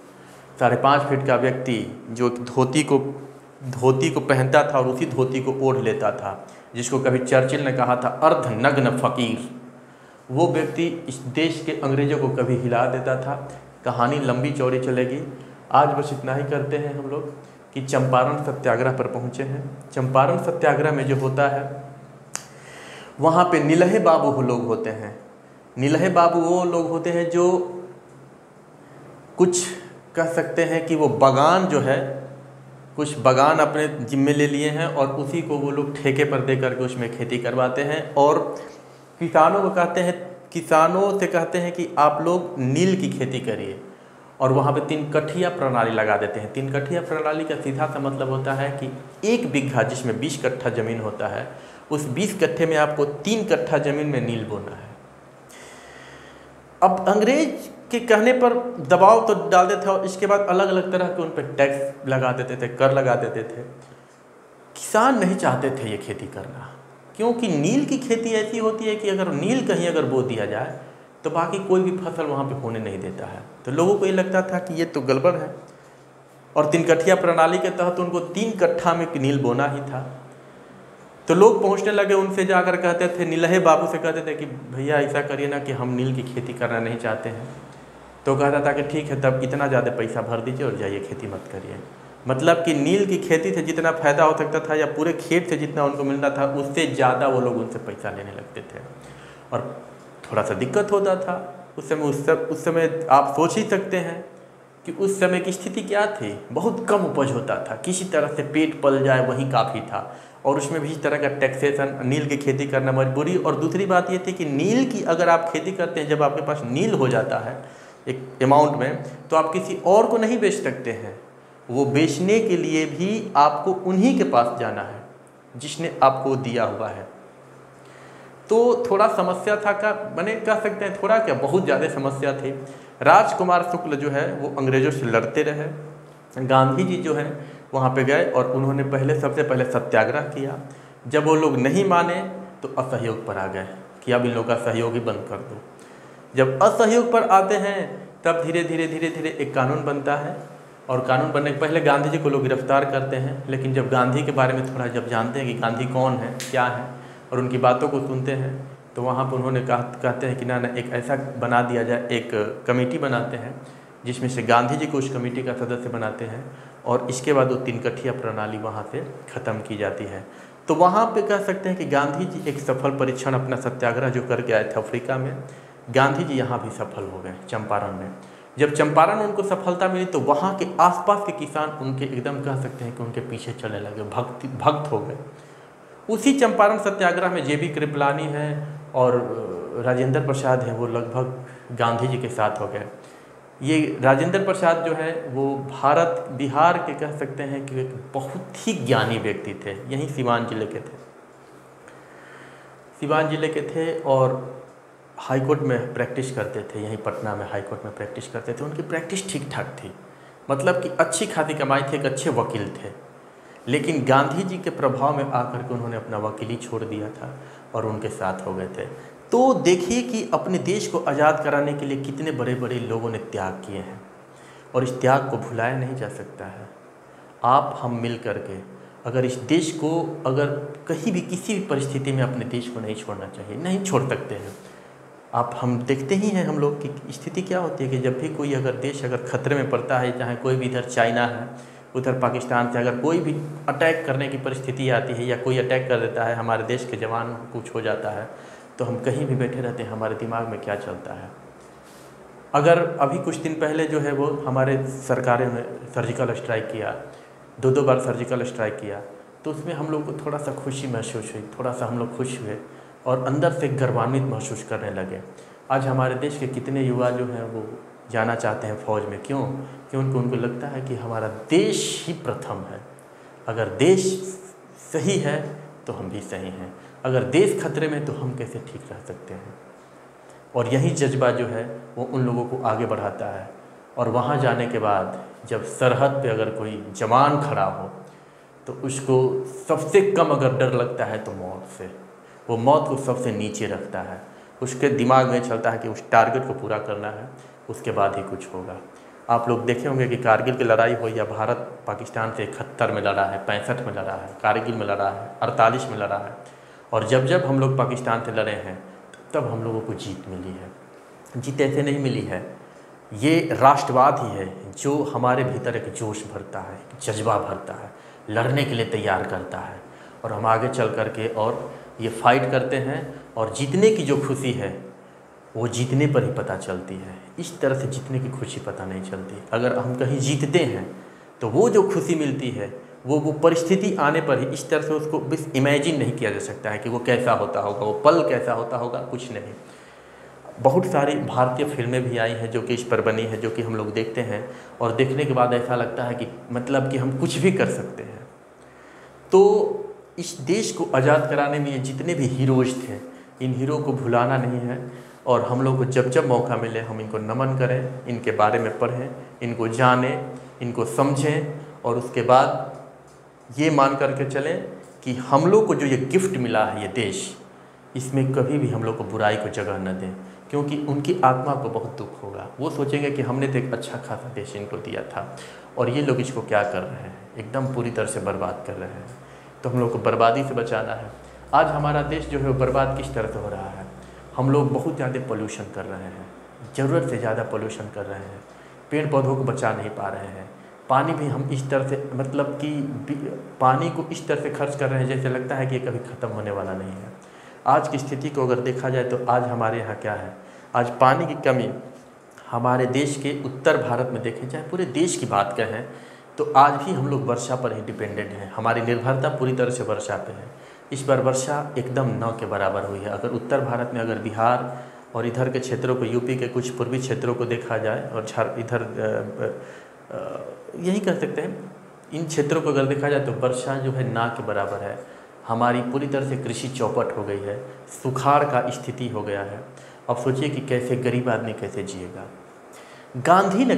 5.5 फीट का व्यक्ति जो धोती को पहनता था और उसी धोती को ओढ़ लेता था, जिसको कभी चर्चिल ने कहा था अर्धनग्न फकीर, वो व्यक्ति इस देश के अंग्रेजों को कभी हिला देता था। कहानी लंबी चौड़ी चलेगी, आज बस इतना ही करते हैं हम लोग कि चंपारण सत्याग्रह पर पहुँचे हैं। चंपारण सत्याग्रह में जो होता है, वहाँ पे नीलहे बाबू वो लोग होते हैं। नीलहे बाबू वो लोग होते हैं जो कुछ कह सकते हैं कि वो बागान जो है, कुछ बागान अपने जिम्मे ले लिए हैं और उसी को वो लोग ठेके पर दे करके उसमें खेती करवाते हैं। और किसानों को कहते हैं, किसानों से कहते हैं कि आप लोग नील की खेती करिए, और वहाँ पे 3 कठिया प्रणाली लगा देते हैं। 3 कठिया प्रणाली का सीधा सा मतलब होता है कि 1 बीघा जिसमें 20 कट्ठा ज़मीन होता है, उस 20 कट्ठे में आपको 3 कट्ठा ज़मीन में नील बोना है। अब अंग्रेज के कहने पर दबाव तो डाल देते थे और इसके बाद अलग अलग तरह के उन पर टैक्स लगा देते थे, कर लगा देते थे। किसान नहीं चाहते थे ये खेती करना, क्योंकि नील की खेती ऐसी होती है कि अगर नील कहीं अगर बो दिया जाए तो बाकी कोई भी फसल वहाँ पे होने नहीं देता है। तो लोगों को ये लगता था कि ये तो गड़बड़ है, और 3 कट्ठिया प्रणाली के तहत उनको 3 कट्ठा में नील बोना ही था। तो लोग पहुँचने लगे, उनसे जाकर कहते थे, नीलहे बाबू से कहते थे कि भैया ऐसा करिए ना कि हम नील की खेती करना नहीं चाहते हैं। तो कहता था कि ठीक है, तब इतना ज़्यादा पैसा भर दीजिए और जाइए, खेती मत करिए। मतलब कि नील की खेती से जितना फ़ायदा हो सकता था या पूरे खेत से जितना उनको मिलना था, उससे ज़्यादा वो लोग उनसे पैसा लेने लगते थे। और थोड़ा सा दिक्कत होता था उस समय आप सोच ही सकते हैं कि उस समय की स्थिति क्या थी। बहुत कम उपज होता था, किसी तरह से पेट पल जाए वही काफ़ी था, और उसमें भी इस तरह का टैक्सेशन, नील की खेती करना मजबूरी। और दूसरी बात ये थी कि नील की अगर आप खेती करते हैं, जब आपके पास नील हो जाता है एक अमाउंट में, तो आप किसी और को नहीं बेच सकते हैं। वो बेचने के लिए भी आपको उन्हीं के पास जाना है जिसने आपको दिया हुआ है। तो थोड़ा समस्या था का बने कह सकते हैं, थोड़ा क्या बहुत ज़्यादा समस्या थी। राजकुमार शुक्ल जो है वो अंग्रेज़ों से लड़ते रहे। गांधी जी जो है वहाँ पे गए और उन्होंने सबसे पहले सत्याग्रह किया। जब वो लोग नहीं माने तो असहयोग पर आ गए कि अब इन लोगों का सहयोग ही बंद कर दो। जब असहयोग पर आते हैं तब धीरे धीरे एक कानून बनता है, और कानून बनने के पहले गांधी जी को लोग गिरफ्तार करते हैं, लेकिन जब गांधी के बारे में थोड़ा जब जानते हैं कि गांधी कौन है, क्या है, और उनकी बातों को सुनते हैं, तो वहाँ पर उन्होंने कहते हैं कि ना एक ऐसा बना दिया जाए, एक कमेटी बनाते हैं जिसमें से गांधी जी को उस कमेटी का सदस्य बनाते हैं, और इसके बाद वो 3 कठिया प्रणाली वहाँ से ख़त्म की जाती है। तो वहाँ पे कह सकते हैं कि गांधी जी एक सफल परीक्षण अपना सत्याग्रह जो करके आए थे अफ्रीका में, गांधी जी यहाँ भी सफल हो गए चंपारण में। जब चंपारण में उनको सफलता मिली तो वहाँ के आसपास के किसान उनके एकदम कह सकते हैं कि उनके पीछे चलने लगे, भक्त हो गए। उसी चंपारण सत्याग्रह में JB कृपलानी है और राजेंद्र प्रसाद है, वो लगभग गांधी जी के साथ हो गए। ये राजेंद्र प्रसाद जो है वो बिहार के कह सकते हैं कि एक बहुत ही ज्ञानी व्यक्ति थे, यहीं सिवान जिले के थे और हाई कोर्ट में प्रैक्टिस करते थे, यहीं पटना में हाई कोर्ट में प्रैक्टिस करते थे। उनकी प्रैक्टिस ठीक ठाक थी, मतलब कि अच्छी खासी कमाई थी, एक अच्छे वकील थे। लेकिन गांधी जी के प्रभाव में आकर के उन्होंने अपना वकीली छोड़ दिया था और उनके साथ हो गए थे। तो देखिए कि अपने देश को आज़ाद कराने के लिए कितने बड़े बड़े लोगों ने त्याग किए हैं, और इस त्याग को भुलाया नहीं जा सकता है। आप हम मिल करके अगर इस देश को, अगर कहीं भी किसी भी परिस्थिति में अपने देश को नहीं छोड़ना चाहिए, नहीं छोड़ सकते हैं। हम देखते ही हैं हम लोग की स्थिति क्या होती है कि जब भी कोई अगर देश अगर खतरे में पड़ता है, चाहे कोई भी इधर चाइना है, उधर पाकिस्तान से अगर कोई भी अटैक करने की परिस्थिति आती है या कोई अटैक कर देता है, हमारे देश के जवान कुछ हो जाता है, तो हम कहीं भी बैठे रहते हैं, हमारे दिमाग में क्या चलता है। अगर अभी कुछ दिन पहले जो है वो हमारे सरकारों ने सर्जिकल स्ट्राइक किया, 2 बार सर्जिकल स्ट्राइक किया, तो उसमें हम लोग को थोड़ा सा खुशी महसूस हुई, थोड़ा सा हम लोग खुश हुए और अंदर से गर्वान्वित महसूस करने लगे। आज हमारे देश के कितने युवा जो हैं वो जाना चाहते हैं फ़ौज में, क्यों? क्योंकि उनको लगता है कि हमारा देश ही प्रथम है। अगर देश सही है तो हम भी सही हैं, अगर देश खतरे में तो हम कैसे ठीक रह सकते हैं। और यही जज्बा जो है वो उन लोगों को आगे बढ़ाता है। और वहाँ जाने के बाद जब सरहद पे अगर कोई जवान खड़ा हो तो उसको सबसे कम अगर डर लगता है तो मौत से, वो मौत को सबसे नीचे रखता है। उसके दिमाग में चलता है कि उस टारगेट को पूरा करना है, उसके बाद ही कुछ होगा। आप लोग देखे होंगे कि कारगिल की लड़ाई हो या भारत पाकिस्तान से 71 में लड़ा है, 65 में लड़ा है, कारगिल में लड़ा है, 48 में लड़ा है, और जब हम लोग पाकिस्तान से लड़े हैं तब हम लोगों को जीत मिली है। जीत ऐसे नहीं मिली है, ये राष्ट्रवाद ही है जो हमारे भीतर एक जोश भरता है, जज्बा भरता है, लड़ने के लिए तैयार करता है, और हम आगे चल कर के और ये फाइट करते हैं। और जीतने की जो खुशी है वो जीतने पर ही पता चलती है, इस तरह से जीतने की खुशी पता नहीं चलती। अगर हम कहीं जीतते हैं तो वो जो खुशी मिलती है वो परिस्थिति आने पर ही इस तरह से उसको बस इमेजिन नहीं किया जा सकता है कि वो कैसा होता होगा, वो पल कैसा होता होगा, कुछ नहीं। बहुत सारी भारतीय फिल्में भी आई हैं जो कि इस पर बनी है, जो कि हम लोग देखते हैं और देखने के बाद ऐसा लगता है कि मतलब कि हम कुछ भी कर सकते हैं। तो इस देश को आज़ाद कराने में ये जितने भी हीरोज़ थे, इन हीरो को भुलाना नहीं है, और हम लोग को जब मौका मिले हम इनको नमन करें, इनके बारे में पढ़ें, इनको जानें, इनको समझें, और उसके बाद ये मान करके चलें कि हम लोग को जो ये गिफ्ट मिला है ये देश, इसमें कभी भी हम लोग को बुराई को जगह न दें, क्योंकि उनकी आत्मा को बहुत दुख होगा। वो सोचेंगे कि हमने तो एक अच्छा खासा देश इनको दिया था और ये लोग इसको क्या कर रहे हैं, एकदम पूरी तरह से बर्बाद कर रहे हैं। तो हम लोग को बर्बादी से बचाना है। आज हमारा देश जो है वो बर्बाद किस तरह से हो रहा है, हम लोग बहुत ज़्यादा पोल्यूशन कर रहे हैं, ज़रूरत से ज़्यादा पोल्यूशन कर रहे हैं, पेड़ पौधों को बचा नहीं पा रहे हैं, पानी भी हम इस तरह से मतलब कि पानी को इस तरह से खर्च कर रहे हैं जैसे लगता है कि ये कभी ख़त्म होने वाला नहीं है। आज की स्थिति को अगर देखा जाए तो आज हमारे यहाँ क्या है, आज पानी की कमी हमारे देश के उत्तर भारत में देखें, चाहे पूरे देश की बात करें तो आज भी हम लोग वर्षा पर ही डिपेंडेंट हैं। हमारी निर्भरता पूरी तरह से वर्षा पे है। इस बार वर्षा एकदम न के बराबर हुई है। अगर उत्तर भारत में अगर बिहार और इधर के क्षेत्रों को, यूपी के कुछ पूर्वी क्षेत्रों को देखा जाए और इधर यही कह सकते हैं, इन क्षेत्रों को अगर देखा जाए तो वर्षा जो है ना के बराबर है। हमारी पूरी तरह से कृषि चौपट हो गई है, सुखाड़ का स्थिति हो गया है। अब सोचिए कि कैसे गरीब आदमी कैसे जिएगा। गांधी ने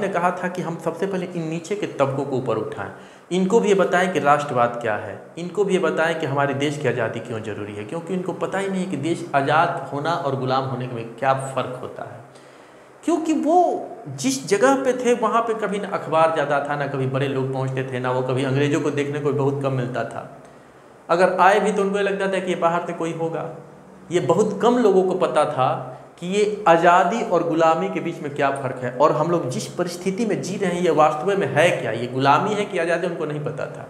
कहा था कि हम सबसे पहले इन नीचे के तबकों को ऊपर उठाएं, इनको भी ये बताएं कि राष्ट्रवाद क्या है, इनको भी ये बताएं कि हमारे देश की आज़ादी क्यों ज़रूरी है, क्योंकि इनको पता ही नहीं है कि देश आज़ाद होना और गुलाम होने में क्या फ़र्क होता है। क्योंकि वो जिस जगह पे थे वहाँ पे कभी ना अखबार ज़्यादा था, ना कभी बड़े लोग पहुँचते थे, ना वो कभी अंग्रेज़ों को देखने को बहुत कम मिलता था। अगर आए भी तो उनको लगता था कि ये बाहर से कोई होगा। ये बहुत कम लोगों को पता था कि ये आज़ादी और गुलामी के बीच में क्या फ़र्क है, और हम लोग जिस परिस्थिति में जी रहे हैं ये वास्तव में है क्या, ये गुलामी है कि आज़ादी, उनको नहीं पता था।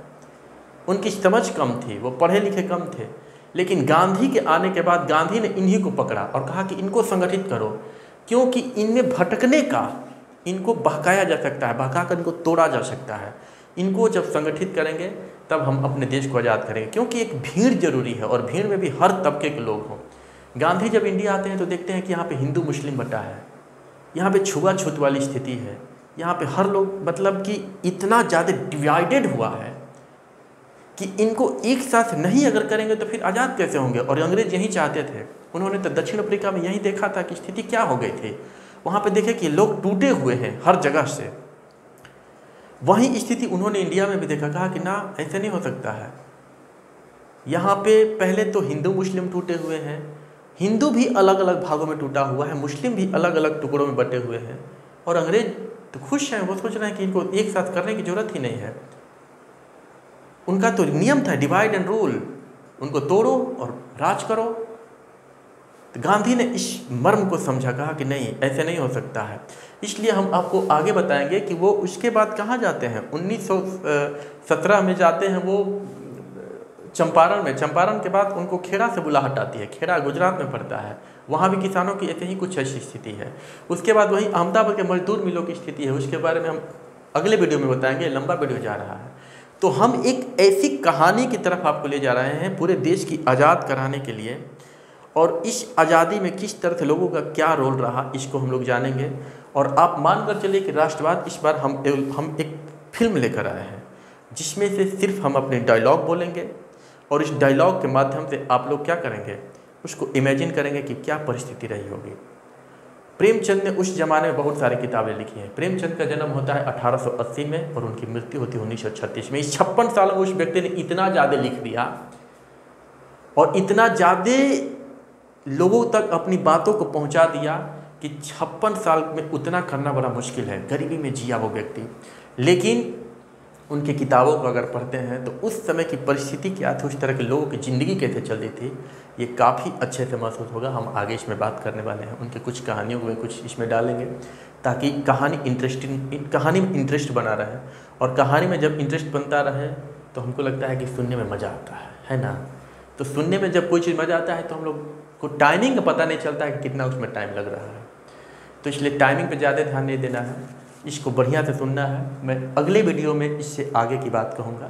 उनकी समझ कम थी, वो पढ़े लिखे कम थे। लेकिन गांधी के आने के बाद गांधी ने इन्हीं को पकड़ा और कहा कि इनको संगठित करो, क्योंकि इनमें भटकने का, इनको बहकाया जा सकता है, बहका कर इनको तोड़ा जा सकता है। इनको जब संगठित करेंगे तब हम अपने देश को आज़ाद करेंगे, क्योंकि एक भीड़ जरूरी है और भीड़ में भी हर तबके के लोग हों। गांधी जब इंडिया आते हैं तो देखते हैं कि यहाँ पे हिंदू मुस्लिम बटा है, यहाँ पे छुआछूत वाली स्थिति है, यहाँ पे हर लोग मतलब कि इतना ज़्यादा डिवाइडेड हुआ है कि इनको एक साथ नहीं अगर करेंगे तो फिर आज़ाद कैसे होंगे। और अंग्रेज यही चाहते थे, उन्होंने तो दक्षिण अफ्रीका में यही देखा था कि स्थिति क्या हो गई थी। वहाँ पे देखे कि लोग टूटे हुए हैं हर जगह से, वही स्थिति उन्होंने इंडिया में भी देखा, कहा कि ना ऐसे नहीं हो सकता है। यहाँ पे पहले तो हिंदू मुस्लिम टूटे हुए हैं, हिंदू भी अलग अलग भागों में टूटा हुआ है, मुस्लिम भी अलग अलग टुकड़ों में बटे हुए हैं, और अंग्रेज तो खुश हैं, वो सोच रहे हैं कि इनको एक साथ करने की जरूरत ही नहीं है। उनका तो नियम था डिवाइड एंड रूल, उनको तोड़ो और राज करो। तो गांधी ने इस मर्म को समझा, कहा कि नहीं ऐसे नहीं हो सकता है। इसलिए हम आपको आगे बताएंगे कि वो उसके बाद कहाँ जाते हैं। 1917 में जाते हैं वो चंपारण में। चंपारण के बाद उनको खेड़ा से बुलाहट आती है, खेड़ा गुजरात में पड़ता है, वहाँ भी किसानों की ऐसे ही कुछ ऐसी स्थिति है। उसके बाद वही अहमदाबाद के मजदूर मिलों की स्थिति है, उसके बारे में हम अगले वीडियो में बताएंगे, लंबा वीडियो जा रहा है। तो हम एक ऐसी कहानी की तरफ आपको ले जा रहे हैं पूरे देश की आज़ाद कराने के लिए, और इस आज़ादी में किस तरह से लोगों का क्या रोल रहा इसको हम लोग जानेंगे। और आप मान कर चलिए कि राष्ट्रवाद इस बार हम एक फिल्म लेकर आए हैं, जिसमें से सिर्फ हम अपने डायलॉग बोलेंगे, और इस डायलॉग के माध्यम से आप लोग क्या करेंगे, उसको इमेजिन करेंगे कि क्या परिस्थिति रही होगी। प्रेमचंद ने उस जमाने में बहुत सारी किताबें लिखी हैं। प्रेमचंद का जन्म होता है 1880 में और उनकी मृत्यु होती है 1936 में। इस 56 साल में उस व्यक्ति ने इतना ज़्यादा लिख दिया और इतना ज़्यादा लोगों तक अपनी बातों को पहुंचा दिया कि 56 साल में उतना करना बड़ा मुश्किल है। गरीबी में जिया वो व्यक्ति, लेकिन उनकी किताबों को अगर पढ़ते हैं तो उस समय की परिस्थिति क्या थी, उस तरह के लोगों की ज़िंदगी कैसे चल रही थी, ये काफ़ी अच्छे से महसूस होगा। हम आगे इसमें बात करने वाले हैं, उनके कुछ कहानियों को कुछ इसमें डालेंगे ताकि कहानी में इंटरेस्ट बना रहे, और कहानी में जब इंटरेस्ट बनता रहे तो हमको लगता है कि सुनने में मज़ा आता है ना। तो सुनने में जब कोई चीज़ मज़ा आता है तो हम लोग को टाइमिंग का पता नहीं चलता है कि कितना उसमें टाइम लग रहा है। तो इसलिए टाइमिंग पे ज़्यादा ध्यान नहीं देना है, इसको बढ़िया से सुनना है। मैं अगले वीडियो में इससे आगे की बात कहूँगा।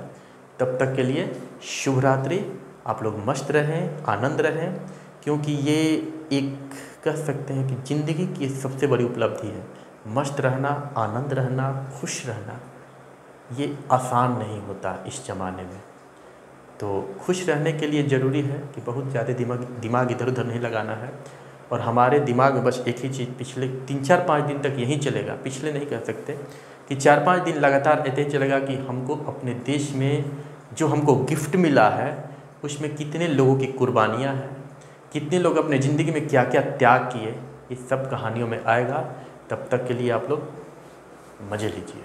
तब तक के लिए शुभ रात्रि। आप लोग मस्त रहें, आनंद रहें, क्योंकि ये एक कह सकते हैं कि ज़िंदगी की सबसे बड़ी उपलब्धि है। मस्त रहना, आनंद रहना, खुश रहना, ये आसान नहीं होता इस ज़माने में। तो खुश रहने के लिए ज़रूरी है कि बहुत ज़्यादा दिमाग इधर उधर नहीं लगाना है, और हमारे दिमाग में बस एक ही चीज़ पिछले 3-4-5 दिन तक यही चलेगा, पिछले नहीं कह सकते कि 4-5 दिन लगातार ऐसे ही चलेगा कि हमको अपने देश में जो हमको गिफ्ट मिला है उसमें कितने लोगों की कुर्बानियाँ हैं, कितने लोग अपने ज़िंदगी में क्या क्या त्याग किए, ये सब कहानियों में आएगा। तब तक के लिए आप लोग मज़े लीजिए।